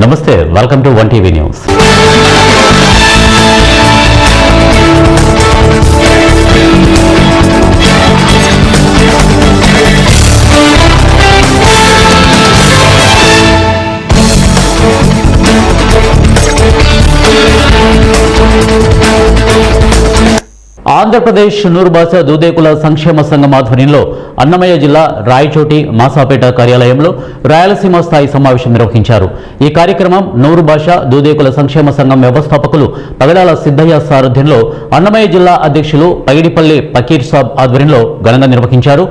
నమస్తే, welcome to 1 TV news. Andhra Pradesh Noorbasha Dudekula సంక్షేమ సంఘం ఆధ్వర్యంలో అన్నమయ్య జిల్లా రాయచోటి మాసాపేట కార్యాలయంలో రాయలసీమ స్థాయి సమావేశం నిర్వహించారు. ఈ కార్యక్రమం నూరుబాష దూదేకుల సంక్షేమ సంఘం వ్యవస్థాపకులు పగడాల సిద్ధయ్య సారథ్యంలో అన్నమయ్య జిల్లా అధ్యక్షులు పగిడిపల్లి పకీర్ సాబ్ ఆధ్వర్యంలో ఘనంగా నిర్వహించారు.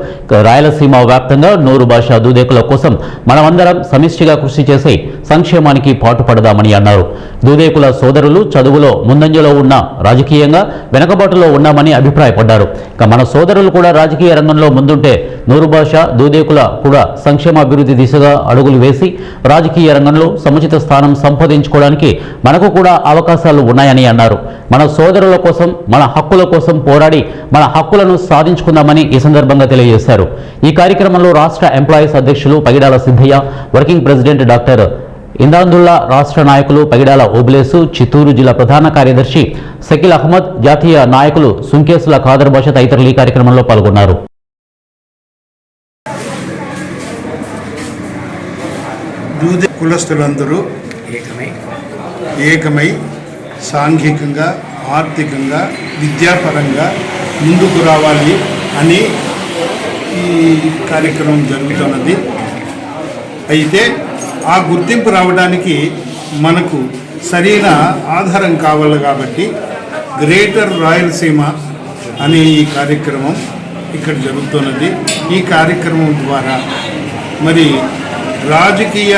రాయలసీమ వ్యాప్తంగా నూరుబాష దూదేకుల కోసం మనమందరం సమిష్టిగా కృషి చేసి సంక్షేమానికి పాటుపడదామని అన్నారు. దూదేకుల సోదరులు చదువులో ముందంజలో ఉన్న రాజకీయంగా వెనకబాటులో ఉన్నామని అభిప్రాయపడ్డారు. మన సోదరులు కూడా రాజకీయ రంగంలో ముందుంటే నూరుబాష దూదేకుల కూడా సంక్షేమాభివృద్ధి దిశగా అడుగులు వేసి రాజకీయ రంగంలో సముచిత స్థానం సంపాదించుకోవడానికి మనకు కూడా అవకాశాలు ఉన్నాయని అన్నారు. మన సోదరుల కోసం, మన హక్కుల కోసం పోరాడి మన హక్కులను సాధించుకుందామని ఈ సందర్భంగా తెలియజేశారు. ఈ కార్యక్రమంలో రాష్ట్ర ఎంప్లాయీస్ అధ్యక్షులు Pagidala Siddaiah, working president doctor Indamdullah, రాష్ట్ర నాయకులు పగిడాల ఓబులేసు, చిత్తూరు జిల్లా ప్రధాన కార్యదర్శి సకీల్ అహ్మద్, జాతీయ నాయకులు సుంకేసుల ఖాదర్ భాష తదితరులు ఈ కార్యక్రమంలో పాల్గొన్నారు. కులస్తులందరూ ఏకమై సాంఘికంగా, ఆర్థికంగా, విద్యాపరంగా ముందుకు రావాలి అని ఈ కార్యక్రమం జరుగుతున్నది. అయితే ఆ గుర్తింపు రావడానికి మనకు సరైన ఆధారం కావాలి కాబట్టి గ్రేటర్ రాయలసీమ అనే ఈ కార్యక్రమం ఇక్కడ జరుగుతున్నది. ఈ కార్యక్రమం ద్వారా మరి రాజకీయ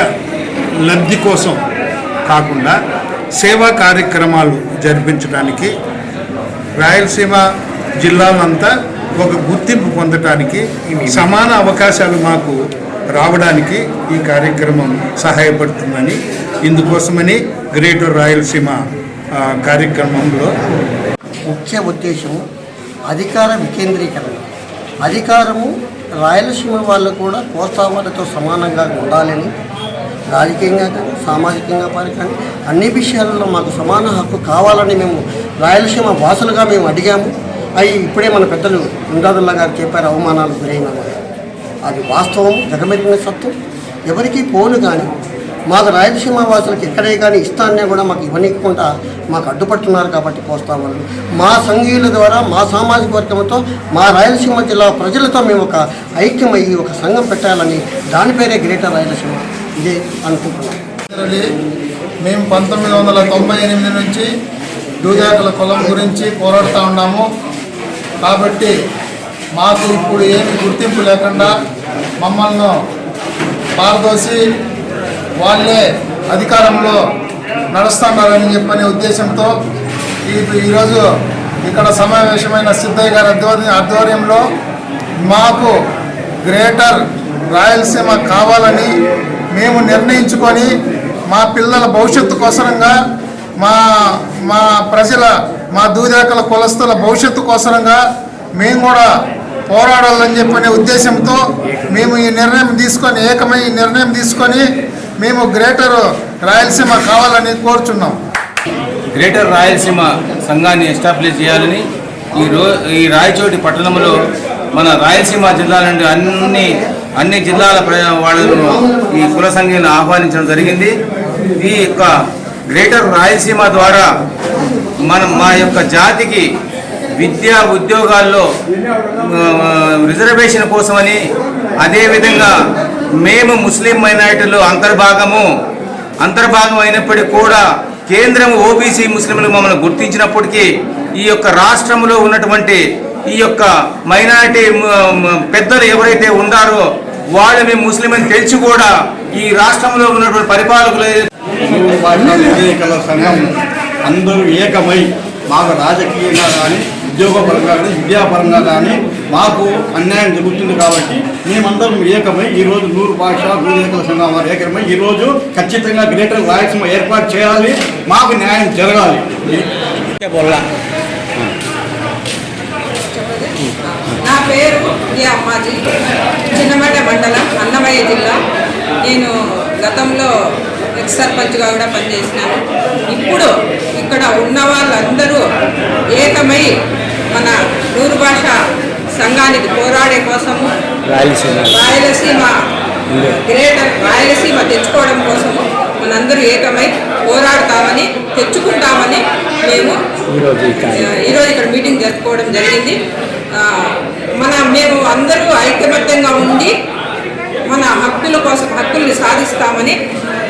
లబ్ధి కోసం కాకుండా సేవా కార్యక్రమాలు జరిపించడానికి రాయలసీమ జిల్లాలంతా ఒక గుర్తింపు పొందటానికి సమాన అవకాశాలు మాకు రావడానికి ఈ కార్యక్రమం సహాయపడుతుందని, ఇందుకోసమని గ్రేటర్ రాయలసీమ కార్యక్రమంలో ముఖ్య ఉద్దేశము అధికార వికేంద్రీకరణ. అధికారము రాయలసీమ వాళ్ళు కూడా కోస్తా వాళ్ళతో సమానంగా ఉండాలని, రాజకీయంగా కానీ సామాజికంగా కానీ అన్ని విషయాలలో మాకు సమాన హక్కు కావాలని మేము రాయలసీమ వాసులుగా మేము అడిగాము. అవి ఇప్పుడే మన పెద్దలు ఇందాదుల్లా గారు చెప్పారు, అవమానాలు గురైనామని. అది వాస్తవం, జగమెరిగిన సత్యం. ఎవరికి పోను కానీ మాకు రాయలసీమ వాసులకు ఎక్కడే కానీ ఇస్తాన్నే కూడా మాకు ఇవ్వనీయకుండా మాకు అడ్డుపడుతున్నారు. కాబట్టి కోస్తా వాళ్ళు మా సంఘీయుల ద్వారా, మా సామాజిక వర్గంతో, మా రాయలసీమ జిల్లా ప్రజలతో మేము ఒక ఐక్యమయ్యి ఒక సంఘం పెట్టాలని, దాని పేరే గ్రేటర్ రాయలసీమ ఇదే అనుకుంటున్నాం. మేము 1998 నుంచి దూదేకుల కులం గురించి పోరాడుతూ ఉన్నాము. కాబట్టి మాకు ఇప్పుడు ఏమి గుర్తింపు లేకుండా మమ్మల్ని పారదోసి వాళ్ళే అధికారంలో నడుస్తున్నారని చెప్పనే ఉద్దేశంతో ఈరోజు ఇక్కడ సమావేశమైన సిద్ధయ్య గారి ఆధ్వర్యంలో మాకు గ్రేటర్ రాయలసీమ కావాలని మేము నిర్ణయించుకొని మా పిల్లల భవిష్యత్తు కోసరంగా, మా ప్రజల, మా దూదేకుల కులస్తుల భవిష్యత్తు కోసరంగా మేము కూడా పోరాడాలని చెప్పనే ఉద్దేశంతో మేము ఈ నిర్ణయం తీసుకొని, ఏకమై ఈ నిర్ణయం తీసుకొని మేము గ్రేటర్ రాయలసీమ కావాలని కోరుచున్నాం. గ్రేటర్ రాయలసీమ సంఘాన్ని ఎస్టాబ్లిష్ చేయాలని ఈ రాయచోటి పట్టణంలో మన రాయలసీమ జిల్లాల నుండి అన్ని జిల్లాల వాళ్ళను ఈ కుల సంఘాన్ని ఆహ్వానించడం జరిగింది. ఈ యొక్క గ్రేటర్ రాయలసీమ ద్వారా మా యొక్క జాతికి విద్యా ఉద్యోగాల్లో రిజర్వేషన్ కోసమని, అదేవిధంగా మేము ముస్లిం మైనారిటీలో అంతర్భాగం అయినప్పటికీ కూడా కేంద్రం ఓబీసీ ముస్లింలు మమ్మల్ని గుర్తించినప్పటికీ ఈ యొక్క రాష్ట్రంలో ఉన్నటువంటి ఈ యొక్క మైనారిటీ పెద్దలు ఎవరైతే ఉన్నారో వాళ్ళు మేము ముస్లిం అని తెలిసి కూడా ఈ రాష్ట్రంలో ఉన్నటువంటి పరిపాలకులు సంఘం అందరూ ఏకమై మాకు రాజకీయంగా కానీ, ఉద్యోగపరంగా కానీ, విద్యాపరంగా కానీ మాకు అన్యాయం జరుగుతుంది. కాబట్టి మేమందరం ఏకమై ఈరోజు నూరుబాష దూదేకుల సంఘం వారు ఏకమై ఈరోజు ఖచ్చితంగా గ్రేటర్ రాయలసీమ ఏర్పాటు చేయాలి, మాకు న్యాయం జరగాలి. నా పేరు అమ్మాజీ, చిన్నమేట మండలం, అన్నమయ్య జిల్లా. నేను గతంలో ఎక్స్ సర్పంచ్గా కూడా పనిచేసినాను. ఇప్పుడు ఇక్కడ ఉన్న వాళ్ళందరూ ఏకమై మన నూరు భాష సంఘానికి పోరాడే కోసము రాయలసీమ గ్రేటర్ రాయలసీమ తెచ్చుకోవడం కోసము మనందరూ ఏకమై పోరాడతామని తెచ్చుకుంటామని మేము ఈరోజు ఇక్కడ మీటింగ్ జరుపుకోవడం జరిగింది. మేము అందరూ ఐకమత్యంగా ఉండి మన హక్కుల కోసం హక్కుల్ని సాధిస్తామని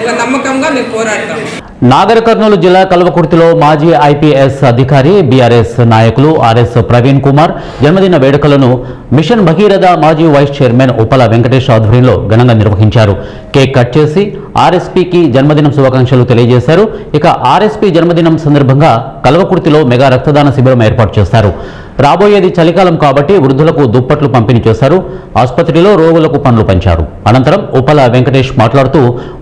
ఒక నమ్మకంగా మేము పోరాడతాము. నాగర్ కర్నూలు జిల్లా కల్వకుర్తిలో మాజీ ఐపీఎస్ అధికారి బీఆర్ఎస్ నాయకులు ఆర్ఎస్ ప్రవీణ్ కుమార్ జన్మదిన వేడుకలను మిషన్ భగీరథ మాజీ వైస్ చైర్మన్ ఉప్పల వెంకటేష్ ఆధ్వర్యంలో ఘనంగా నిర్వహించారు. కేక్ కట్ చేసి ఆర్ఎస్పీకి జన్మదినం శుభాకాంక్షలు తెలియజేశారు. ఇక ఆర్ఎస్పీ జన్మదినం సందర్భంగా కల్వకుర్తిలో మెగా రక్తదాన శిబిరం ఏర్పాటు చేశారు. రాబోయేది చలికాలం కాబట్టి వృద్ధులకు దుప్పట్లు పంపిణీ చేశారు. ఆసుపత్రిలో రోగులకు పండ్లు పంచారు. అనంతరం ఉప్పల వెంకటేష్ మాట్లాడుతూ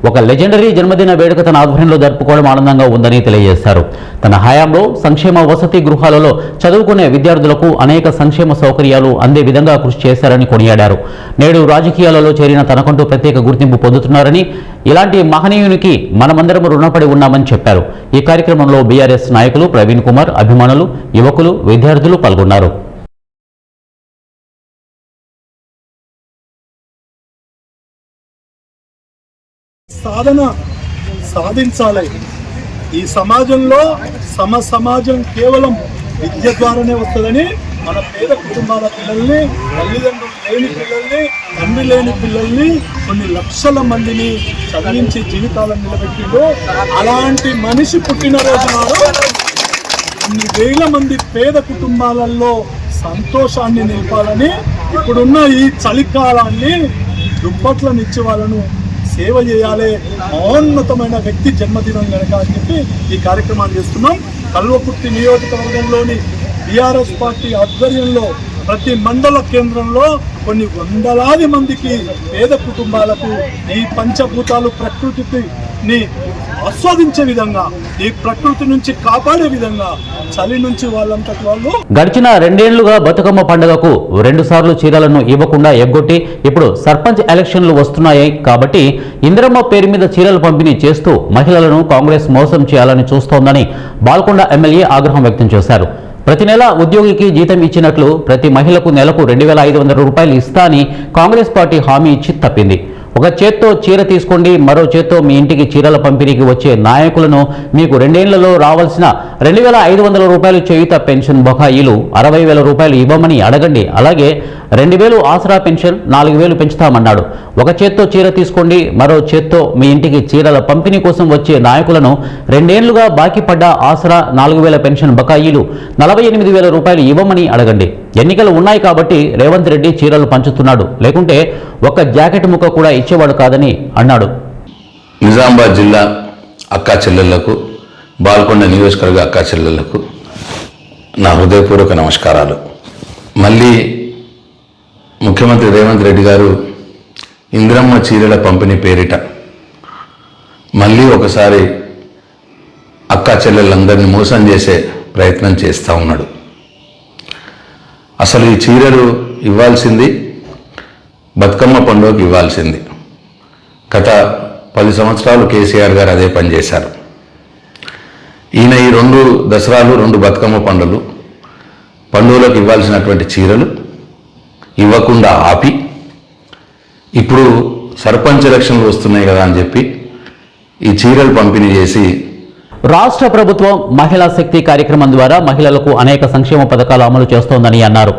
ఒక లెజెండరీ జన్మదిన వేడుక తన ఆధ్వర్యంలో జరుపుకోవడం ఆనందంగా ఉందని తెలియజేశారు. తన హయాంలో సంక్షేమ వసతి గృహాలలో చదువుకునే విద్యార్థులకు అనేక సంక్షేమ సౌకర్యాలు అందే విధంగా కృషి చేశారని కొనియాడారు. నేడు రాజకీయాలలో చేరిన తనకంటూ ప్రత్యేక గుర్తింపు పొందుతున్నారని, ఇలాంటి మహనీయునికి మనమందరం రుణపడి ఉన్నామని చెప్పారు. ఈ కార్యక్రమంలో బీఆర్ఎస్ నాయకులు ప్రవీణ్ కుమార్, అభిమానులు, యువకులు, విద్యార్థులు పాల్గొన్నారు. సాధన సాధించాలి. ఈ సమాజంలో సమాజం కేవలం విద్య ద్వారానే వస్తుందని మన పేద కుటుంబాల పిల్లల్ని, తల్లిదండ్రులు లేని పిల్లల్ని, తండ్రి లేని పిల్లల్ని కొన్ని లక్షల మందిని చదివించి జీవితాలను నిలబెట్టిండు. అలాంటి మనిషి పుట్టినరోజు నాడు కొన్ని వేల మంది పేద కుటుంబాలలో సంతోషాన్ని నింపాలని, ఇప్పుడున్న ఈ చలికాలాన్ని దుప్పట్లనిచ్చి వాళ్ళను సేవ చేయాలి. మహోన్నతమైన వ్యక్తి జన్మదినం కనుక అని చెప్పి ఈ కార్యక్రమాన్ని చేస్తున్నాం. కల్వకుర్తి నియోజకవర్గంలోని బీఆర్ఎస్ పార్టీ ఆధ్వర్యంలో ప్రతి మండల కేంద్రంలో కొన్ని వందలాది మందికి పేద కుటుంబాలకు ఈ పంచభూతాలు ప్రకృతిని ఆస్వాదించే విధంగా, ఈ ప్రకృతి నుంచి కాపాడే విధంగా చలి నుంచి వాళ్ళంతటి వాళ్ళు. గడిచిన 2 ఏళ్లుగా బతుకమ్మ పండుగకు 2 సార్లు చీరలను ఇవ్వకుండా ఎగ్గొట్టి ఇప్పుడు సర్పంచ్ ఎలక్షన్లు వస్తున్నాయి కాబట్టి ఇందిరమ్మ పేరు మీద చీరలు పంపిణీ చేస్తూ మహిళలను కాంగ్రెస్ మోసం చేయాలని చూస్తోందని బాల్కొండ ఎమ్మెల్యే ఆగ్రహం వ్యక్తం చేశారు. ప్రతి నెల ఉద్యోగికి జీతం ఇచ్చినట్లు ప్రతి మహిళకు నెలకు 2,500 రూపాయలు ఇస్తా అని కాంగ్రెస్ పార్టీ హామీ ఇచ్చి తప్పింది. ఒక చేత్తో చీర తీసుకోండి, మరో చేత్తో మీ ఇంటికి చీరల పంపిణీకి వచ్చే నాయకులను మీకు 2 ఏళ్లలో రావాల్సిన 2,500 రూపాయలు చేయుత పెన్షన్ బకాయిలు 60,000 రూపాయలు ఇవ్వమని అడగండి. అలాగే 2,000 ఆసరా పెన్షన్ 4,000 పెంచుతామన్నాడు. ఒక చేత్తో చీర తీసుకోండి, మరో చేత్తో మీ ఇంటికి చీరల పంపిణీ కోసం వచ్చే నాయకులను 2 ఏళ్లుగా బాకీ పడ్డ ఆసరా 4,000 పెన్షన్ బకాయిలు 48,000 రూపాయలు ఇవ్వమని అడగండి. ఎన్నికలు ఉన్నాయి కాబట్టి రేవంత్ రెడ్డి చీరలు పంచుతున్నాడు, లేకుంటే ఒక్క జాకెట్ ముక్క కూడా ఇచ్చేవాడు కాదని అన్నాడు. నిజామాబాద్ జిల్లా అక్కా చెల్లెళ్లకు, బాల్కొండ నియోజకవర్గ అక్కా చెల్లెళ్లకు నా హృదయపూర్వక నమస్కారాలు. మళ్ళీ ముఖ్యమంత్రి రేవంత్ రెడ్డి గారు ఇందిరమ్మ చీరల పంపిణీ పేరిట మళ్ళీ ఒకసారి అక్కా చెల్లెళ్ళందరినీ మోసం చేసే ప్రయత్నం చేస్తూ ఉన్నాడు. అసలు ఈ చీరలు ఇవ్వాల్సింది బతుకమ్మ పండుగకు ఇవ్వాల్సింది. గత 10 సంవత్సరాలు కేసీఆర్ గారు అదే పని చేశారు. ఈయన ఈ 2 దసరాలు 2 బతుకమ్మ పండుగలకు ఇవ్వాల్సినటువంటి చీరలు ఇవ్వకుండా ఆపి ఇప్పుడు సర్పంచ్ ఎలక్షన్లు వస్తున్నాయి కదా అని చెప్పి ఈ చీరలు పంపిణీ చేసి రాష్ట్ర ప్రభుత్వం మహిళా శక్తి కార్యక్రమం ద్వారా మహిళలకు అనేక సంక్షేమ పథకాలు అమలు చేస్తోందని అన్నారు.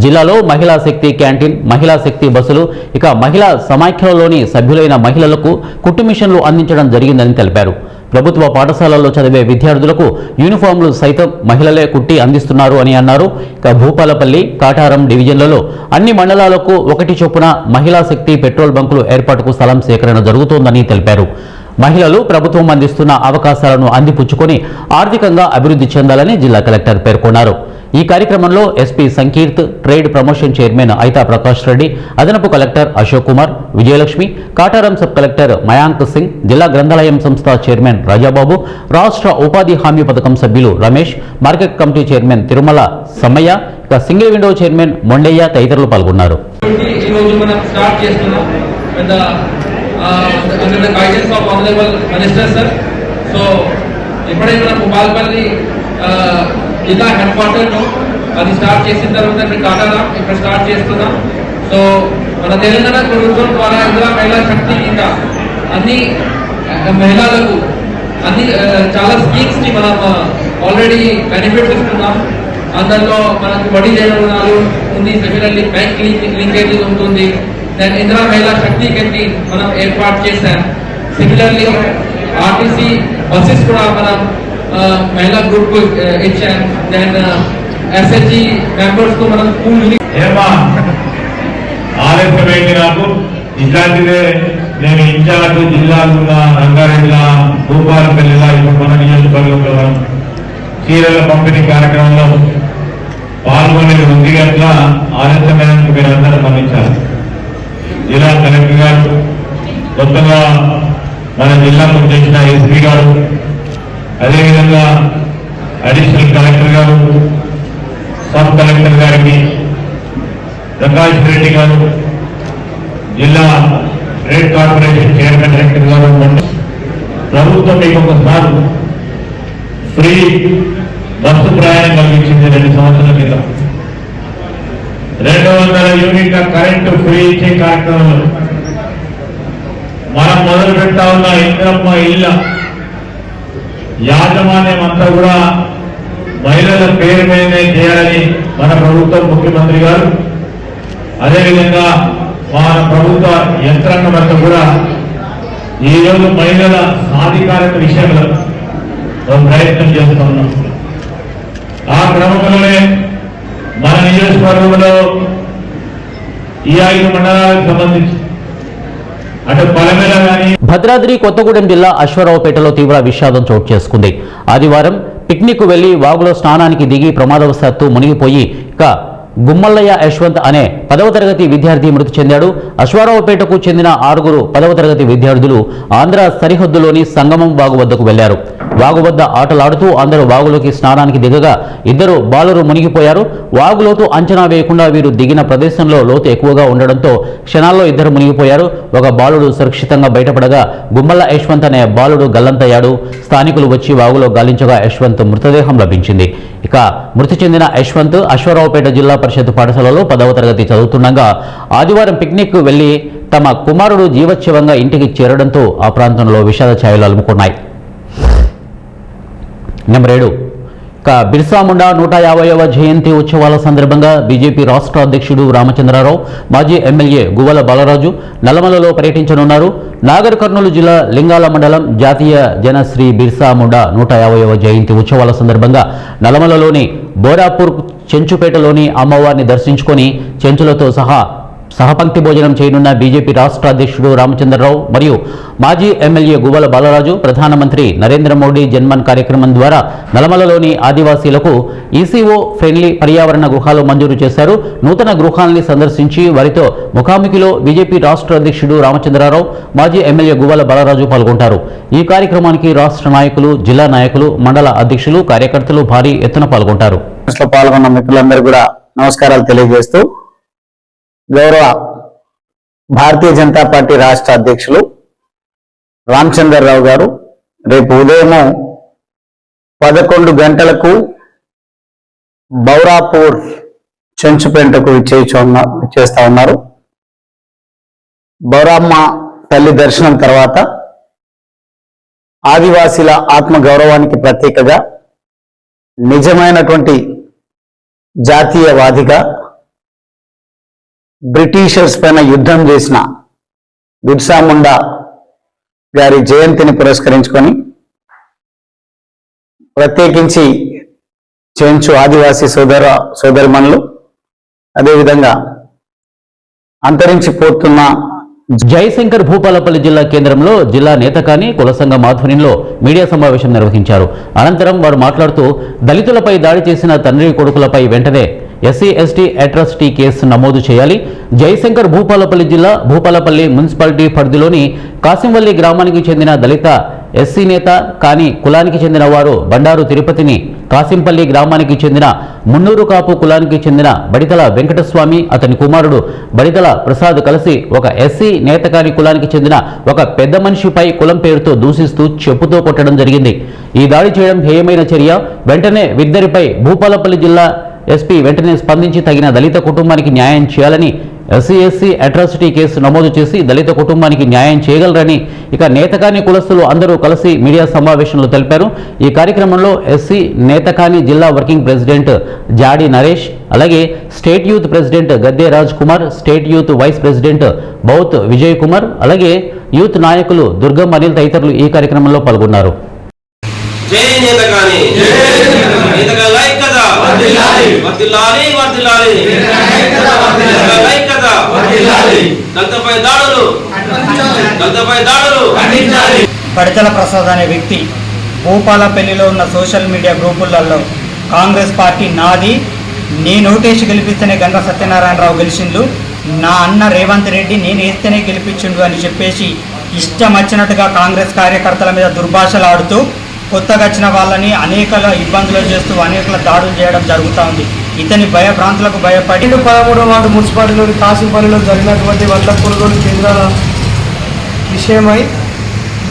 జిల్లాలో మహిళా శక్తి క్యాంటీన్, మహిళా శక్తి బస్సులు, ఇక మహిళా సమాఖ్యలలోని సభ్యులైన మహిళలకు కుట్టు మిషన్లు అందించడం జరిగిందని తెలిపారు. ప్రభుత్వ పాఠశాలల్లో చదివే విద్యార్థులకు యూనిఫామ్లు సైతం మహిళలే కుట్టి అందిస్తున్నారు అని అన్నారు. ఇక భూపాలపల్లి, కాటారం డివిజన్లలో అన్ని మండలాలకు 1 చొప్పున మహిళా శక్తి పెట్రోల్ బంకులు ఏర్పాటుకు స్థలం సేకరణ జరుగుతోందని తెలిపారు. మహిళలు ప్రభుత్వం అందిస్తున్న అవకాశాలను అందిపుచ్చుకొని ఆర్థికంగా అభివృద్ధి చెందాలని జిల్లా కలెక్టర్ పేర్కొన్నారు. ఈ కార్యక్రమంలో SP Sankeerth, trade promotion chairman ఐతా Prakash Reddy, అదనపు collector Ashok Kumar, Vijayalakshmi, Kataram sub collector Mayank Singh, జిల్లా గ్రంథాలయం సంస్థ చైర్మన్ రాజాబాబు, రాష్ట్ర ఉపాధి హామీ పథకం సభ్యులు Ramesh, market committee chairman Tirumala Sammaiah, ఇక సింగిల్ విండో చైర్మన్ మొండయ్య తదితరులు పాల్గొన్నారు. under the guidance of Honorable Minister sir. So ఎప్పుడైతే మనం భూపాలపల్లి జిల్లా హెడ్ క్వార్టర్లో అది స్టార్ట్ చేసిన తర్వాత కాటారా ఇక్కడ స్టార్ట్ చేస్తున్నాం. సో మన తెలంగాణ ప్రభుత్వం ద్వారా ఇందిరా మహిళా శక్తి కింద అన్ని మహిళలకు అన్ని చాలా స్కీమ్స్ ని మనం ఆల్రెడీ బెనిఫిట్స్ ఇస్తున్నాం. అందులో మనకు వడ్డీ రుణాలు ఉంది, సిమిలర్లీ బ్యాంక్ లింకేజ్ ఉంటుంది. దెన్ ఇందిరా మహిళా శక్తి కింద మనం ఏర్పాటు చేశాం. సిమిలర్లీ ఆర్టీసీ బస్సెస్ కూడా మనం మహిళా గ్రూప్ కు ఇచ్చాం. దెన్ ఎస్హెచ్జి మెంబర్స్ కు మనం స్కూల్ ఆలస్యమైంది నాకు. ఇట్లాంటిదే నేను ఇన్ఛార్జ్ జిల్లాలుగా రంగారెడ్డిలా భూపాలపల్లిలా ఇప్పుడు మన నియోజకవర్గంలో చీరల పంపిణీ కార్యక్రమంలో పాల్గొనేది ఉంది గట్ల ఆలస్యమైనందుకు మీరు అందరూ గమనించారు. జిల్లా కలెక్టర్ గారు, కొత్తగా మన జిల్లాకు వచ్చేసిన ఎస్పీ గారు, అదేవిధంగా అడిషనల్ కలెక్టర్ గారు, సబ్ కలెక్టర్ గారికి, ప్రకాష్ రెడ్డి గారు, జిల్లా ట్రేడ్ కార్పొరేషన్ చైర్మన్ డైరెక్టర్ గారు, ప్రభుత్వం మీకు ఒకసారి ఫ్రీ బస్సు ప్రయాణం కల్పించింది 2 సంవత్సరాల క్రితం. 200 యూనిట్ల కరెంటు ఫ్రీ ఇచ్చే కార్యక్రమంలో మనం మొదలు పెట్టా ఉన్న ఇంద్రమ్మ ఇళ్ళ యాజమాన్యం అంతా కూడా మహిళల పేరు మీదనే చేయాలని మన ప్రభుత్వం ముఖ్యమంత్రి గారు, అదేవిధంగా మన ప్రభుత్వ యంత్రాంగం అంతా కూడా ఈరోజు మహిళల సాధికారత విషయంలో ప్రయత్నం చేస్తూ ఉన్నాం. ఆ క్రమంలోనే మన నియోజకవర్గంలో ఈ 5 మండలాలకు సంబంధించి అటు పలమేల కానీ భద్రాద్రి కొత్తగూడెం జిల్లా అశ్వారావుపేటలో తీవ్ర విషాదం చోటు చేసుకుంది. ఆదివారం పిక్నిక్ వెళ్లి వాగులో స్నానానికి దిగి ప్రమాదవశాత్తు మునిగిపోయి గుమ్మల్లయ్య యశ్వంత్ అనే 10వ తరగతి విద్యార్థి మృతి చెందాడు. అశ్వారావుపేటకు చెందిన 6 10వ తరగతి విద్యార్థులు ఆంధ్ర సరిహద్దులోని సంగమం వాగు వద్దకు వెళ్లారు. వాగు వద్ద ఆటలాడుతూ అందరూ వాగులోకి స్నానానికి దిగగా 2 బాలురు మునిగిపోయారు. వాగులోతు అంచనా వేయకుండా వీరు దిగిన ప్రదేశంలో లోతు ఎక్కువగా ఉండడంతో క్షణాల్లో 2 మునిగిపోయారు. ఒక బాలుడు సురక్షితంగా బయటపడగా గుమ్మల్ల యశ్వంత్ అనే బాలుడు గల్లంతయ్యాడు. స్థానికులు వచ్చి వాగులో గాలించగా యశ్వంత్ మృతదేహం లభించింది. ఇక మృతి చెందిన యశ్వంత్ అశ్వారావుపేట జిల్లా పరిషత్ పాఠశాలలో 10వ తరగతి చదువుతుండగా ఆదివారం పిక్నిక్ వెళ్లి తమ కుమారుడు జీవచ్ఛవంగా ఇంటికి చేరడంతో ఆ ప్రాంతంలో విషాద ఛాయలు అలుముకున్నాయి. నెంబర్ 7 బిర్సా ముండా 150వ జయంతి ఉత్సవాల సందర్భంగా బీజేపీ రాష్ట్ర అధ్యక్షుడు రామచంద్రరావు, మాజీ ఎమ్మెల్యే గువ్వల బాలరాజు నల్లమలలో పర్యటించనున్నారు. నాగర్ కర్నూలు జిల్లా లింగాల మండలం జాతీయ జనశ్రీ బిర్సా ముండా 150వ జయంతి ఉత్సవాల సందర్భంగా నల్లమలలోని బోరాపూర్ చెంచుపేటలోని అమ్మవారిని దర్శించుకొని చెంచులతో సహపంక్తి భోజనం చేయనున్న బీజేపీ రాష్ట్ర అధ్యక్షుడు రామచంద్రరావు మరియు మాజీ ఎమ్మెల్యే గువ్వల బాలరాజు ప్రధానమంత్రి నరేంద్ర మోడీ జన్మన్ కార్యక్రమం ద్వారా నల్లమలలోని ఆదివాసీలకు ఈసీఓ ఫ్రెండ్లీ పర్యావరణ గృహాలు మంజూరు చేశారు. నూతన గృహాల్ని సందర్శించి వారితో ముఖాముఖిలో బీజేపీ రాష్ట్ర అధ్యక్షుడు రామచంద్రరావు, మాజీ ఎమ్మెల్యే గువ్వల బాలరాజు పాల్గొంటారు. ఈ కార్యక్రమానికి రాష్ట్ర నాయకులు, జిల్లా నాయకులు, మండల అధ్యక్షులు, కార్యకర్తలు భారీ ఎత్తున పాల్గొంటారు. పాల్గొన్న మిత్రులందరూ కూడా నమస్కారాలు తెలియజేస్తూ గౌరవ భారతీయ జనతా పార్టీ రాష్ట్ర అధ్యక్షులు రామచంద్రరావు గారు రేపు ఉదయం 11 గంటలకు బౌరాపూర్ చెంచుపేటకు చేస్తా ఉన్నారు. బౌరమ్మ తల్లి దర్శనం తర్వాత ఆదివాసీల ఆత్మ గౌరవానికి ప్రతీకగా నిజమైనటువంటి జాతీయవాదిగా బ్రిటిషర్స్ పైన యుద్ధం చేసిన బిర్సా ముండా గారి జయంతిని పురస్కరించుకొని ప్రత్యేకించి చెంచు ఆదివాసీ సోదరిమణులు, అదేవిధంగా అంతరించిపోతున్న జయశంకర్ భూపాలపల్లి జిల్లా కేంద్రంలో జిల్లా నేతకాని కుల సంఘం ఆధ్వర్యంలో మీడియా సమావేశం నిర్వహించారు. అనంతరం వారు మాట్లాడుతూ దళితులపై దాడి చేసిన తండ్రి కొడుకులపై వెంటనే SC/ST అట్రాసిటీ కేసు నమోదు చేయాలి. జయశంకర్ భూపాలపల్లి జిల్లా భూపాలపల్లి మున్సిపాలిటీ పరిధిలోని కాసింవల్లి గ్రామానికి చెందిన దళిత ఎస్సీ నేత కానీ కులానికి చెందిన వారు బండారు తిరుపతిని కాసింపల్లి గ్రామానికి చెందిన మున్నూరు కాపు కులానికి చెందిన బడితల వెంకటస్వామి అతని కుమారుడు బడితల ప్రసాద్ కలిసి ఒక ఎస్సీ నేత కాని కులానికి చెందిన ఒక పెద్ద మనిషిపై కులం పేరుతో దూషిస్తూ చెప్పుతో కొట్టడం జరిగింది. ఈ దాడి చేయడం హేయమైన చర్య. వెంటనే వీరిద్దరిపై భూపాలపల్లి జిల్లా ఎస్పీ వెంటనే స్పందించి తగిన దళిత కుటుంబానికి న్యాయం చేయాలని ఎస్సీ అట్రాసిటీ కేసు నమోదు చేసి దళిత కుటుంబానికి న్యాయం చేయగలరని ఇక నేతకాని కులస్తులు అందరూ కలిసి మీడియా సమావేశంలో తెలిపారు. ఈ కార్యక్రమంలో ఎస్సీ నేతకాని జిల్లా వర్కింగ్ ప్రెసిడెంట్ జాడి నరేష్, అలాగే state youth president Gadde Raj Kumar, state youth vice president Bouth Vijay Kumar, అలాగే యూత్ నాయకులు దుర్గం అనిల్ తదితరులు ఈ కార్యక్రమంలో పాల్గొన్నారు. జై నేతకాని నేతకాని ఐక్యత వర్ధిల్లాలి వర్ధిల్లాలి వర్ధిల్లాలి నేతకాని ఐక్యత వర్ధిల్లాలి దళితపై దాడులు ఖండించాలి. బడితల ప్రసాద్ అనే వ్యక్తి భూపాలపల్లిలో ఉన్న సోషల్ మీడియా గ్రూపులలో కాంగ్రెస్ పార్టీ నాది, నేను ఓటేసి గెలిపిస్తేనే గంగా సత్యనారాయణరావు గెలిచిండు, నా అన్న రేవంత్ రెడ్డి నేను వేస్తేనే గెలిపించిండు అని చెప్పేసి ఇష్టం వచ్చినట్టుగా కాంగ్రెస్ కార్యకర్తల మీద దుర్భాషలు ఆడుతూ కొత్తగా వచ్చిన వాళ్ళని అనేక ఇబ్బందులు చేస్తూ అనేక దాడులు చేయడం జరుగుతూ ఉంది. ఇతని భయభ్రాంతులకు భయపడి 13వ వార్డు మున్సిపాలిటీలోని కాసింపల్లిలో జరిగినటువంటి వడ్ల కొనుగోలు కేంద్రాల విషయమై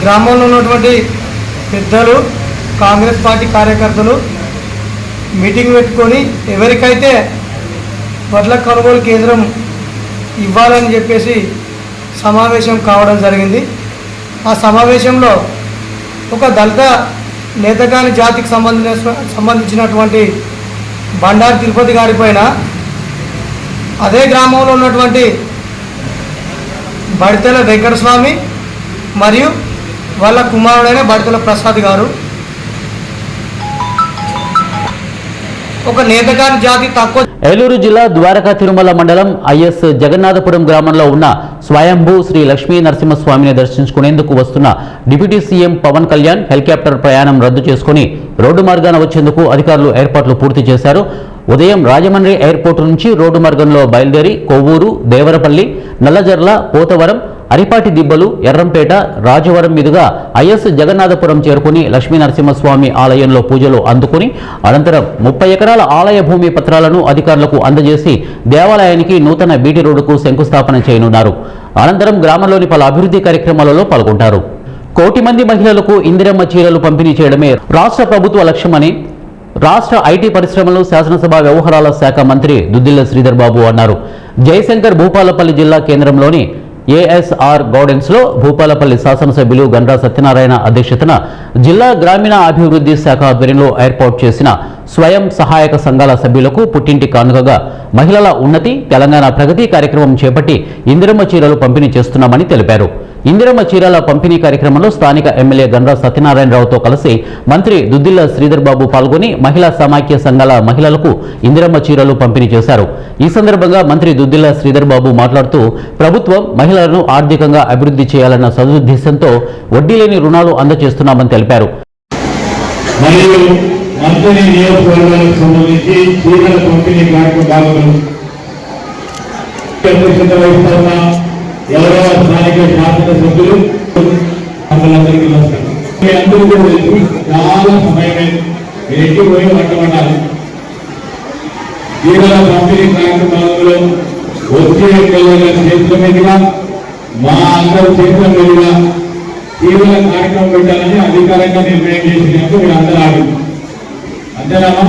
గ్రామంలో ఉన్నటువంటి పెద్దలు కాంగ్రెస్ పార్టీ కార్యకర్తలు మీటింగ్ పెట్టుకొని ఎవరికైతే వడ్ల కొనుగోలు కేంద్రం ఇవ్వాలని చెప్పేసి సమావేశం కావడం జరిగింది. ఆ సమావేశంలో ఒక దళిత నేతకాని జాతికి సంబంధించినటువంటి బండారు తిరుపతి గారి పైన అదే గ్రామంలో ఉన్నటువంటి బడితల వెంకటస్వామి మరియు వాళ్ళ కుమారుడైన బడితల ప్రసాద్ గారు ఒక నేతకాని జాతి తక్కువ. ఏలూరు జిల్లా ద్వారకా తిరుమల మండలం ఐఎస్ జగన్నాథపురం గ్రామంలో ఉన్న స్వయంభూ శ్రీ లక్ష్మీ నరసింహస్వామిని దర్శించుకునేందుకు వస్తున్న deputy CM Pawan Kalyan helicopter ప్రయాణం రద్దు చేసుకుని రోడ్డు మార్గాన వచ్చేందుకు అధికారులు ఏర్పాట్లు పూర్తి చేశారు. ఉదయం రాజమండ్రి ఎయిర్పోర్టు నుంచి రోడ్డు మార్గంలో బయలుదేరి కొవ్వూరు, దేవరపల్లి, నల్లజర్ల, పోతవరం, అరిపాటి దిబ్బలు, ఎర్రంపేట, రాజవరం మీదుగా ఐఎస్ జగన్నాథపురం చేరుకుని లక్ష్మీ నరసింహస్వామి ఆలయంలో పూజలు అందుకుని అనంతరం 30 ఎకరాల ఆలయ భూమి పత్రాలను అధికారులకు అందజేసి దేవాలయానికి నూతన బీటీ రోడ్డుకు శంకుస్థాపన చేయనున్నారు. అనంతరం గ్రామంలోని పలు అభివృద్ధి కార్యక్రమాలలో పాల్గొంటారు. 1 కోటి మంది మహిళలకు ఇందిరమ్మ చీరలు పంపిణీ చేయడమే రాష్ట్ర ప్రభుత్వ లక్ష్యమని రాష్ట్ర ఐటీ పరిశ్రమలు శాసనసభ వ్యవహారాల శాఖ మంత్రి దుద్దిళ్ల శ్రీధర్ బాబు అన్నారు. జయశంకర్ భూపాలపల్లి జిల్లా కేంద్రంలోని ఏఎస్ఆర్ గార్డెన్స్ లో భూపాలపల్లి శాసనసభ్యులు గండ్రా సత్యనారాయణ అధ్యక్షతన జిల్లా గ్రామీణ అభివృద్ధి శాఖ ఆధ్వర్యంలో ఏర్పాటు చేసిన స్వయం సహాయక సంఘాల సభ్యులకు పుట్టింటి కానుకగా మహిళల ఉన్నతి, తెలంగాణ ప్రగతి కార్యక్రమం చేపట్టి ఇందిరమ్మ చీరలు పంపిణీ చేస్తున్నామని తెలిపారు. ఇందిరమ్మ చీరల పంపిణీ కార్యక్రమంలో స్థానిక ఎమ్మెల్యే గండ్రా సత్యనారాయణరావుతో కలిసి మంత్రి దుద్దిళ్ల శ్రీధర్ బాబు పాల్గొని మహిళా సమాఖ్య సంఘాల మహిళలకు ఇందిరమ్మ చీరలు పంపిణీ చేశారు. ఈ సందర్భంగా మంత్రి దుద్దిళ్ల శ్రీధర్ బాబు మాట్లాడుతూ ప్రభుత్వం మహిళలను ఆర్థికంగా అభివృద్ధి చేయాలన్న సదుద్దేశంతో వడ్డీ లేని రుణాలు అందజేస్తున్నామని తెలిపారు. మంత్రి నియోజకవర్గాలకు సంబంధించి చీరల పంపిణీ కార్యక్రమాలను వహిస్తున్న ఎవరో స్థానిక శాసనసభ్యులు అందరికీ నమస్కారం. మీ అందరూ కూడా తెలుసు, చాలా సమయమే మీరు ఎట్టి పోయి పట్టబడ్డారు. చీరల పంపిణీ కార్యక్రమాలలో వచ్చే ఎమ్మెల్యేల చేతుల మీదుగా మా అందరి చేతుల మీదుగా చీరల కార్యక్రమం పెట్టాలని అధికారంగా నిర్ణయం చేసినప్పుడు మీరు అందరూ ఆడు అంతేనామా?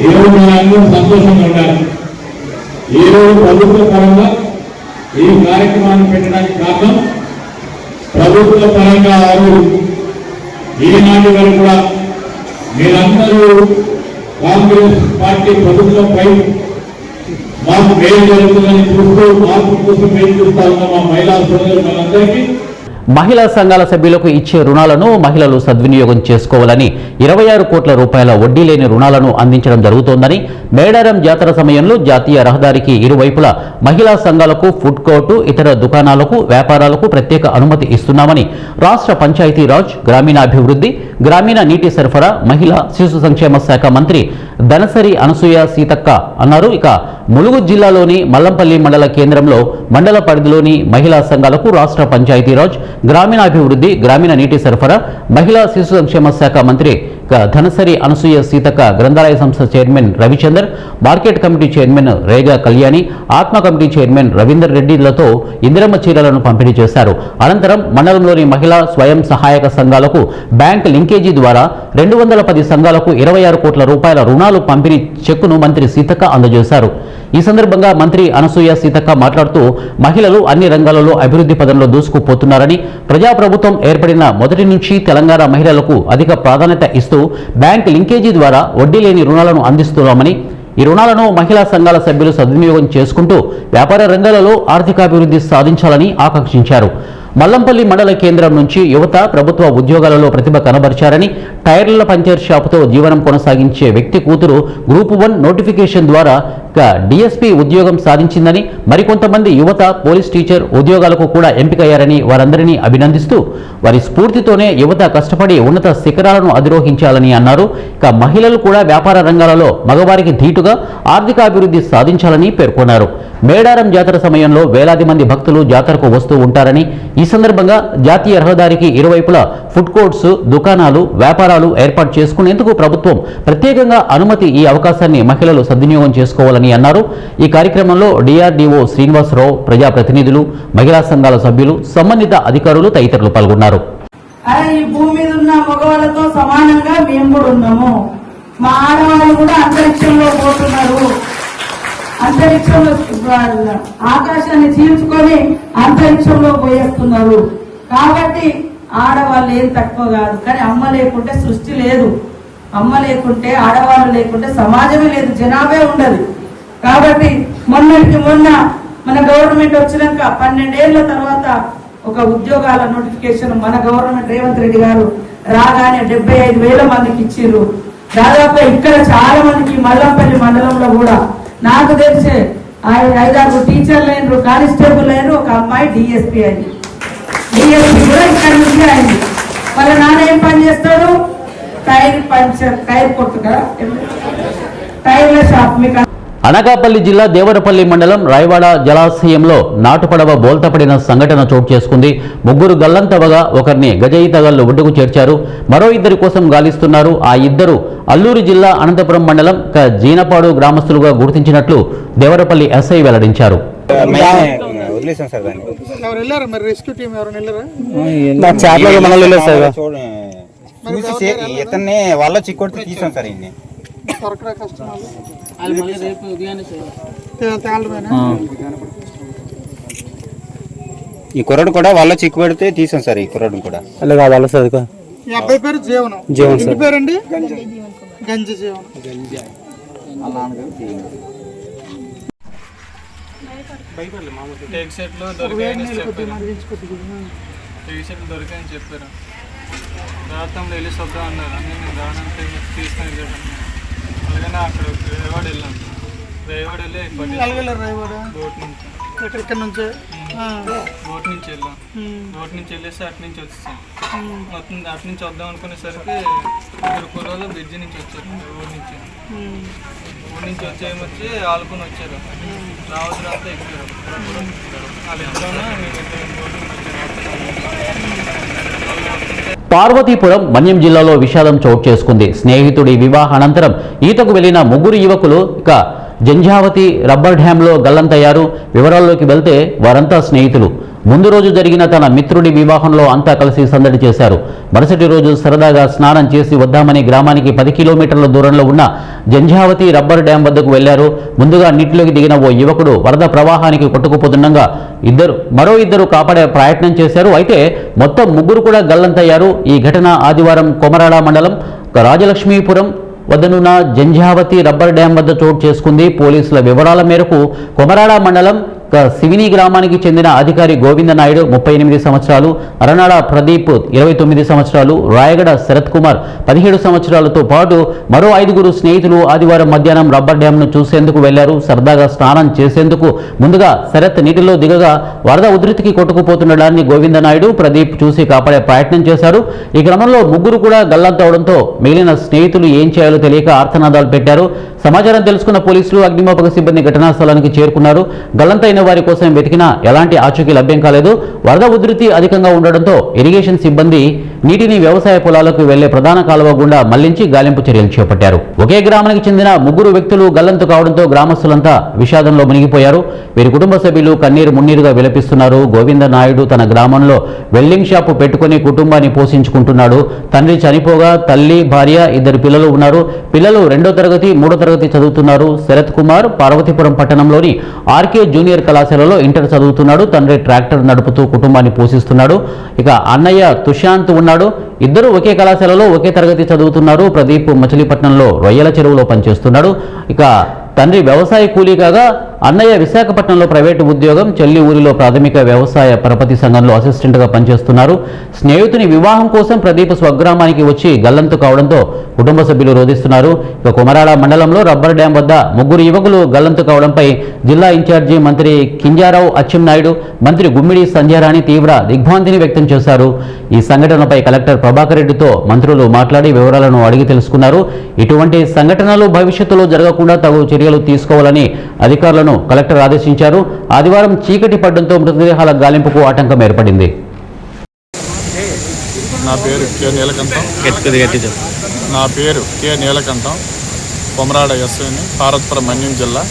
ఏ రోజు మన అందరూ సంతోషంగా ఉండాలి. ఏ రోజు ప్రభుత్వ పరంగా ఈ కార్యక్రమాన్ని పెట్టడానికి కారణం ప్రభుత్వ పరంగా ఈనాటి వరకు కూడా మీరందరూ కాంగ్రెస్ పార్టీ ప్రభుత్వంపై మాకు మేలు జరుగుతుందని చూస్తూ మార్పు కోసం మేలు చూస్తా ఉన్న మా మహిళా సోదరులు మనందరికీ మహిళా సంఘాల సభ్యులకు ఇచ్చే రుణాలను మహిళలు సద్వినియోగం చేసుకోవాలని 26 కోట్ల రూపాయల వడ్డీ లేని రుణాలను అందించడం జరుగుతోందని, మేడారం జాతర సమయంలో జాతీయ రహదారికి ఇరువైపులా మహిళా సంఘాలకు ఫుడ్ కోర్టు, ఇతర దుకాణాలకు, వ్యాపారాలకు ప్రత్యేక అనుమతి ఇస్తున్నామని రాష్ట్ర పంచాయతీరాజ్, గ్రామీణాభివృద్ధి, గ్రామీణ నీటి సరఫరా, మహిళా శిశు సంక్షేమ శాఖ మంత్రి దనసరి అనసూయ సీతక్క అన్నారు. ఇక ములుగు జిల్లాలోని మల్లంపల్లి మండల కేంద్రంలో మండల పరిధిలోని మహిళా సంఘాలకు రాష్ట్ర పంచాయతీరాజ్, గ్రామీణాభివృద్ధి, గ్రామీణ నీటి సరఫరా, మహిళా శిశు సంక్షేమ శాఖ మంత్రి ధనసరి అనసూయ సీతక్క, గ్రంథాలయ సంస్థ chairman Ravichander, market committee chairman Rega Kalyani, ఆత్మ కమిటీ చైర్మన్ రవీందర్ రెడ్డిలతో ఇందిరమ్మ చీరలను పంపిణీ చేశారు. అనంతరం మండలంలోని మహిళా స్వయం సహాయక సంఘాలకు బ్యాంక్ లింకేజీ ద్వారా 210 సంఘాలకు 26 కోట్ల రూపాయల రుణాలు పంపిణీ చెక్కును మంత్రి సీతక్క అందజేశారు. ఈ సందర్భంగా మంత్రి అనసూయ సీతక్క మాట్లాడుతూ మహిళలు అన్ని రంగాలలో అభివృద్ధి పదంలో దూసుకుపోతున్నారని, ప్రజాప్రభుత్వం ఏర్పడిన మొదటి నుంచి తెలంగాణ మహిళలకు అధిక ప్రాధాన్యత ఇస్తూ బ్యాంక్ లింకేజీ ద్వారా వడ్డీ లేని రుణాలను అందిస్తున్నామని, ఈ రుణాలను మహిళా సంఘాల సభ్యులు సద్వినియోగం చేసుకుంటూ వ్యాపార రంగాలలో ఆర్థికాభివృద్ధి సాధించాలని ఆకాంక్షించారు. మల్లంపల్లి మండల కేంద్రం నుంచి యువత ప్రభుత్వ ఉద్యోగాలలో ప్రతిభ కనబరిచారని, టైర్ల పంచర్ షాపుతో జీవనం కొనసాగించే వ్యక్తి కూతురు గ్రూప్ 1 నోటిఫికేషన్ ద్వారా డిఎస్పీ ఉద్యోగం సాధించిందని, మరికొంతమంది యువత పోలీస్ టీచర్ ఉద్యోగాలకు కూడా ఎంపికయ్యారని వారందరినీ అభినందిస్తూ వారి స్ఫూర్తితోనే యువత కష్టపడి ఉన్నత శిఖరాలను అధిరోహించాలని అన్నారు. ఇక మహిళలు కూడా వ్యాపార రంగాలలో మగవారికి ధీటుగా ఆర్థికాభివృద్ధి సాధించాలని పేర్కొన్నారు. మేడారం జాతర సమయంలో వేలాది మంది భక్తులు జాతరకు వస్తూ ఉంటారని, ఈ సందర్భంగా జాతీయ రహదారికి ఇరువైపులా ఫుడ్ కోర్ట్స్, దుకాణాలు, వ్యాపారాలు ఏర్పాటు చేసుకునేందుకు ప్రభుత్వం ప్రత్యేకంగా అనుమతి ఈ అవకాశాన్ని మహిళలు సద్వినియోగం చేసుకోవాలని అన్నారు. ఈ కార్యక్రమంలో డిఆర్డీఓ శ్రీనివాసరావు, ప్రజాప్రతినిధులు, మహిళా సంఘాల సభ్యులు, సంబంధిత అధికారులు తదితరులు పాల్గొన్నారు. ఈ భూమి మీద ఉన్న మగవాళ్ళతో సమానంగా మేము కూడా ఉన్నాము. మా ఆడవాళ్ళు కూడా అంతరిక్షంలో పోతున్నారు. అంతరిక్షంలో ఆకాశాన్ని చీల్చుకొని అంతరిక్షంలో పోయేస్తున్నారు. కాబట్టి ఆడవాళ్ళు ఏం తక్కువ కాదు. కానీ అమ్మ లేకుంటే సృష్టి లేదు. అమ్మ లేకుంటే, ఆడవాళ్ళు లేకుంటే సమాజమే లేదు, జనాభే ఉండదు. కాబట్టి మొన్నటికి మొన్న మన గవర్నమెంట్ వచ్చినాక 12 ఏళ్ల తర్వాత ఒక ఉద్యోగాల నోటిఫికేషన్ మన గవర్నమెంట్ రేవంత్ రెడ్డి గారు రాగానే 75,000 మందికి ఇచ్చిర్రు. దాదాపు ఇక్కడ చాలా మందికి మల్లంపల్లి మండలంలో కూడా నాకు తెలిసే 5-6 టీచర్లు అయినరు, కానిస్టేబుల్ అయినరు, ఒక అమ్మాయి డిఎస్పీ అయింది. డిఎస్పీ కూడా ఇక్కడ నుంచి అయింది. వాళ్ళ నాన్న ఏం పని చేస్తాడు? టైర్ కొట్టు కదా, టైర్ల షాప్. మీకు అనకాపల్లి జిల్లా దేవరపల్లి మండలం రాయవాడ జలాశయంలో నాటుపడవ బోల్తపడిన సంఘటన చోటు చేసుకుంది. 3 గల్లంతవగా ఒకరిని గజయితగాళ్లు ఒడ్డుకు చేర్చారు. మరో 2 కోసం గాలిస్తున్నారు. ఆ 2 అల్లూరు జిల్లా అనంతపురం మండలం జీనపాడు గ్రామస్తులుగా గుర్తించినట్లు దేవరపల్లి ఎస్ఐ వెల్లడించారు. వాళ్ళ చిక్కొట్టి తీసాం సార్. ఈ కుర్రాడు కూడా వాళ్ళ చిక్కు పెడితే తీసాం సార్. ఈ కుర్రాడు కూడా వాళ్ళ సార్. ఈ అబ్బాయి పేరు జీవనం. ఇంటి పేరండి గంజి జీవనం. టేక్ సెట్లు దొరికాయని చెప్పారు. రాత్రంలో వెళ్ళి వద్దాం అన్నారు. నేను రావడానికి తీసుకొని వెళ్ళాను. అలాగనే అక్కడ రేవాడ వెళ్ళాను. రేవాడ వెళ్ళి బోట్ నుంచి ఇక్కడ నుంచి బోట్ నుంచి వెళ్ళాం. బోట్ నుంచి వెళ్ళేసి అటు నుంచి వచ్చేసాం. మొత్తం అటు నుంచి వద్దాం అనుకునేసరికి 2 కుర్రోళ్ళు బ్రిడ్జి నుంచి వచ్చారు. ఊరి నుంచి వచ్చి ఆలుకొని వచ్చారు. రావద్దు అంతా ఎక్కారు. వాళ్ళు ఎక్కడన్నా పార్వతీపురం మన్యం జిల్లాలో విషాదం చోటు చేసుకుంది. స్నేహితుడి వివాహానంతరం ఈతకు వెళ్లిన 3 యువకులు ఇక జంఝావతి రబ్బర్ డ్యాంలో గల్లంతయ్యారు. వివరాల్లోకి వెళ్తే వారంతా స్నేహితులు. ముందు రోజు జరిగిన తన మిత్రుడి వివాహంలో అంతా కలిసి సందడి చేశారు. మరుసటి రోజు సరదాగా స్నానం చేసి వద్దామని గ్రామానికి 10 కిలోమీటర్ల దూరంలో ఉన్న జంఝావతి రబ్బర్ డ్యాం వద్దకు వెళ్లారు. ముందుగా నీటిలోకి దిగిన ఓ యువకుడు వరద ప్రవాహానికి కొట్టుకుపోతుండగా మరో ఇద్దరు కాపాడే ప్రయత్నం చేశారు. అయితే మొత్తం 3 కూడా గల్లంతయ్యారు. ఈ ఘటన ఆదివారం కొమరాడ మండలం రాజలక్ష్మీపురం వద్దనున్న జంఝావతి రబ్బర్ డ్యాం వద్ద చోటు చేసుకుంది. పోలీసుల వివరాల మేరకు కొమరాడ మండలం శివిని గ్రామానికి చెందిన అధికారి గోవిందనాయుడు 38 సంవత్సరాలు, అరనాడ ప్రదీప్ 29 సంవత్సరాలు, రాయగడ శరత్ కుమార్ 17 సంవత్సరాలతో పాటు మరో 5 స్నేహితులు ఆదివారం మధ్యాహ్నం రబ్బర్ డ్యాంను చూసేందుకు వెళ్లారు. సరదాగా స్నానం చేసేందుకు ముందుగా శరత్ నీటిలో దిగగా వరద ఉధృతికి కొట్టుకుపోతుండడాన్ని గోవిందనాయుడు, ప్రదీప్ చూసి కాపాడే ప్రయత్నం చేశారు. ఈ క్రమంలో 3 కూడా గల్లంతవడంతో మిగిలిన స్నేహితులు ఏం చేయాలో తెలియక ఆర్తనాదాలు పెట్టారు. సమాచారం తెలుసుకున్న పోలీసులు, అగ్నిమాపక సిబ్బంది ఘటనా స్థలానికి చేరుకున్నారు. గల్లంతైన గాయాలైన వారి కోసం వెతికినా ఎలాంటి ఆచూకీ లభ్యం కాలేదు. వరద ఉధృతి అధికంగా ఉండడంతో ఇరిగేషన్ సిబ్బంది నీటిని వ్యవసాయ పొలాలకు వెళ్లే ప్రధాన కాలువ గుండా మళ్లించి గాలింపు చర్యలు చేపట్టారు. ఒకే గ్రామానికి చెందిన 3 వ్యక్తులు గల్లంతు కావడంతో గ్రామస్తులంతా విషాదంలో మునిగిపోయారు. వీరి కుటుంబ సభ్యులు కన్నీరు మున్నీరుగా విలపిస్తున్నారు. గోవింద నాయుడు తన గ్రామంలో వెల్డింగ్ షాపు పెట్టుకుని కుటుంబాన్ని పోషించుకుంటున్నాడు. తండ్రి చనిపోగా తల్లి, భార్య, 2 పిల్లలు ఉన్నారు. పిల్లలు 2వ తరగతి, 3వ తరగతి చదువుతున్నారు. శరత్ కుమార్ పార్వతీపురం పట్టణంలోని ఆర్కే జూనియర్ కళాశాలలో ఇంటర్ చదువుతున్నాడు. తండ్రి ట్రాక్టర్ నడుపుతూ కుటుంబాన్ని పోషిస్తున్నాడు. ఇక అన్నయ్య తుషాంత్ ఉన్నాడు. ఇద్దరు ఒకే కళాశాలలో ఒకే తరగతి చదువుతున్నారు. ప్రదీప్ మచిలీపట్నంలో రొయ్యల చెరువులో పనిచేస్తున్నాడు. ఇక తండ్రి వ్యవసాయ కూలీ కాగా అన్నయ్య విశాఖపట్నంలో ప్రైవేటు ఉద్యోగం, చెల్లి ఊరిలో ప్రాథమిక వ్యవసాయ పరపతి సంఘంలో అసిస్టెంట్గా పనిచేస్తున్నారు. స్నేహితుని వివాహం కోసం ప్రదీప్ స్వగ్రామానికి వచ్చి గల్లంతు కావడంతో కుటుంబ సభ్యులు రోధిస్తున్నారు. ఇక కొమరాడ మండలంలో రబ్బర్ డ్యాం వద్ద 3 యువకులు గల్లంతు కావడంపై జిల్లా ఇన్ఛార్జి మంత్రి కింజారావు అచ్చెన్నాయుడు, మంత్రి గుమ్మిడి సంధ్యారాణి తీవ్ర దిగ్భ్రాంతిని వ్యక్తం చేశారు. ఈ సంఘటనపై కలెక్టర్ ప్రభాకర్ రెడ్డితో మంత్రులు మాట్లాడి వివరాలను అడిగి తెలుసుకున్నారు. ఇటువంటి సంఘటనలు భవిష్యత్తులో జరగకుండా తగు చర్యలు తీసుకోవాలని అధికారులను కలెక్టర్ ఆదేశించారు. ఆదివారం చీకటి పడడంతో మృతదేహాల గాలింపుకు ఆటంకం ఏర్పడింది. నా పేరు కె నీలకంఠం, కొమరాడ ఎస్ఐని, పార్వతీపురం మన్యం జిల్లా.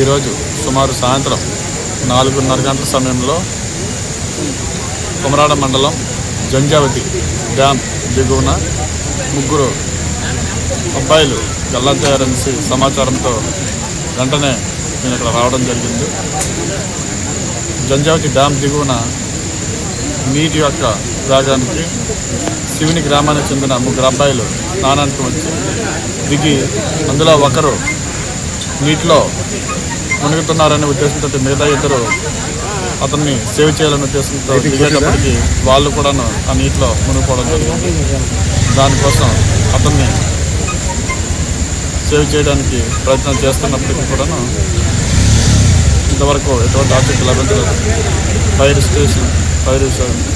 ఈరోజు సుమారు సాయంత్రం 4:30 గంటల సమయంలో కొమరాడ మండలం జంజావతి డ్యామ్ దిగువన 3 అబ్బాయిలు గల్లంతయ్యారనేసి సమాచారంతో వెంటనే నేను ఇక్కడ రావడం జరిగింది. జంజావతి డ్యామ్ దిగువన నీటి యొక్క వేగానికి శివుని గ్రామానికి చెందిన 3 అబ్బాయిలు స్నానానికి వచ్చి దిగి అందులో ఒకరు నీటిలో మునుగుతున్నారనే ఉద్దేశంతో మిగతా 2 అతన్ని సేవ్ చేయాలనే ఉద్దేశంతో దిగేటప్పటికి వాళ్ళు కూడాను ఆ నీటిలో మునిగిపోవడం జరిగింది. దానికోసం అతన్ని సేవ్ చేయడానికి ప్రయత్నం చేస్తున్నప్పటికీ కూడాను ఇంతవరకు ఎటువంటి ఆసక్తి లభించలేదు. ఫైర్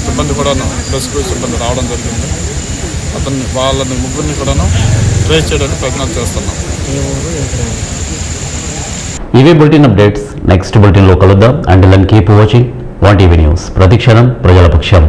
సిబ్బంది కూడాను, రెస్క్యూ సిబ్బంది రావడం జరిగింది. వాళ్ళని 3 కూడాను ట్రేస్ చేయడానికి ప్రయత్నాలు చేస్తున్నాం. ఇవే బులెటిన్ అప్డేట్స్. నెక్స్ట్ బులెటిన్లో కలుద్దాం. And then keep watching 1TV news. ప్రతిక్షణం ప్రజల పక్షం.